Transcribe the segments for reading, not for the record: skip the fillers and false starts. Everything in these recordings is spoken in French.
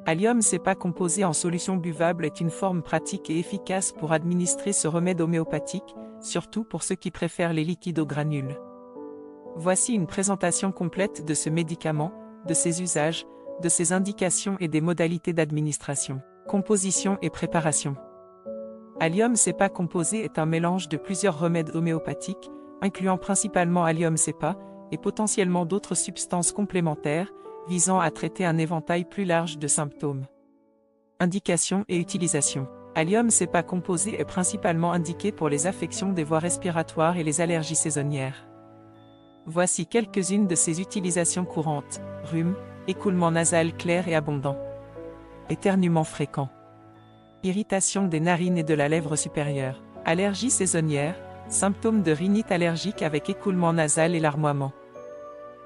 Allium cepa composé en solution buvable est une forme pratique et efficace pour administrer ce remède homéopathique, surtout pour ceux qui préfèrent les liquides aux granules. Voici une présentation complète de ce médicament, de ses usages, de ses indications et des modalités d'administration. Composition et préparation. Allium cepa composé est un mélange de plusieurs remèdes homéopathiques, incluant principalement Allium cepa, et potentiellement d'autres substances complémentaires, visant à traiter un éventail plus large de symptômes. Indications et utilisation. Allium cepa composé est principalement indiqué pour les affections des voies respiratoires et les allergies saisonnières. Voici quelques-unes de ses utilisations courantes: rhume, écoulement nasal clair et abondant, éternuement fréquent, irritation des narines et de la lèvre supérieure, allergie saisonnière, symptômes de rhinite allergique avec écoulement nasal et larmoiement,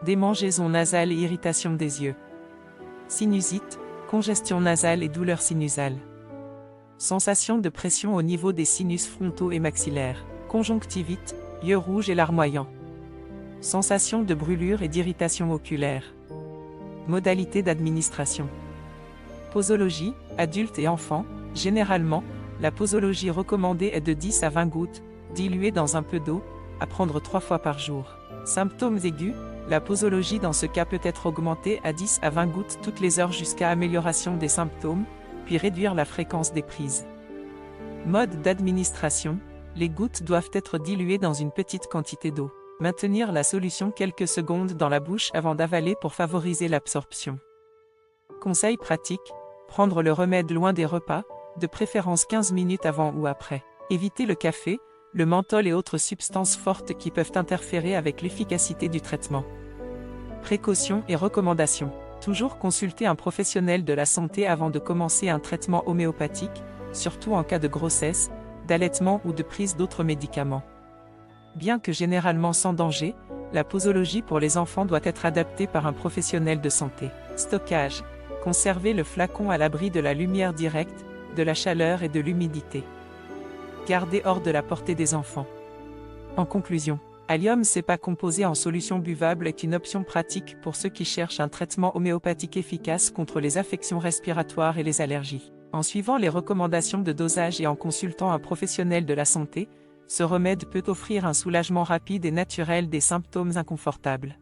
démangeaison nasale et irritation des yeux, sinusite, congestion nasale et douleur sinusale, sensation de pression au niveau des sinus frontaux et maxillaires, conjonctivite, yeux rouges et larmoyants, sensation de brûlure et d'irritation oculaire. Modalité d'administration. Posologie, adultes et enfants. Généralement, la posologie recommandée est de 10 à 20 gouttes, diluées dans un peu d'eau, à prendre 3 fois par jour. Symptômes aigus. La posologie dans ce cas peut être augmentée à 10 à 20 gouttes toutes les heures jusqu'à amélioration des symptômes, puis réduire la fréquence des prises. Mode d'administration. Les gouttes doivent être diluées dans une petite quantité d'eau. Maintenir la solution quelques secondes dans la bouche avant d'avaler pour favoriser l'absorption. Conseil pratique. Prendre le remède loin des repas, de préférence 15 minutes avant ou après. Éviter le café, le menthol et autres substances fortes qui peuvent interférer avec l'efficacité du traitement. Précautions et recommandations. Toujours consulter un professionnel de la santé avant de commencer un traitement homéopathique, surtout en cas de grossesse, d'allaitement ou de prise d'autres médicaments. Bien que généralement sans danger, la posologie pour les enfants doit être adaptée par un professionnel de santé. Stockage. Conserver le flacon à l'abri de la lumière directe, de la chaleur et de l'humidité. Garder hors de la portée des enfants. En conclusion, Allium cepa composé en solution buvable est une option pratique pour ceux qui cherchent un traitement homéopathique efficace contre les affections respiratoires et les allergies. En suivant les recommandations de dosage et en consultant un professionnel de la santé, ce remède peut offrir un soulagement rapide et naturel des symptômes inconfortables.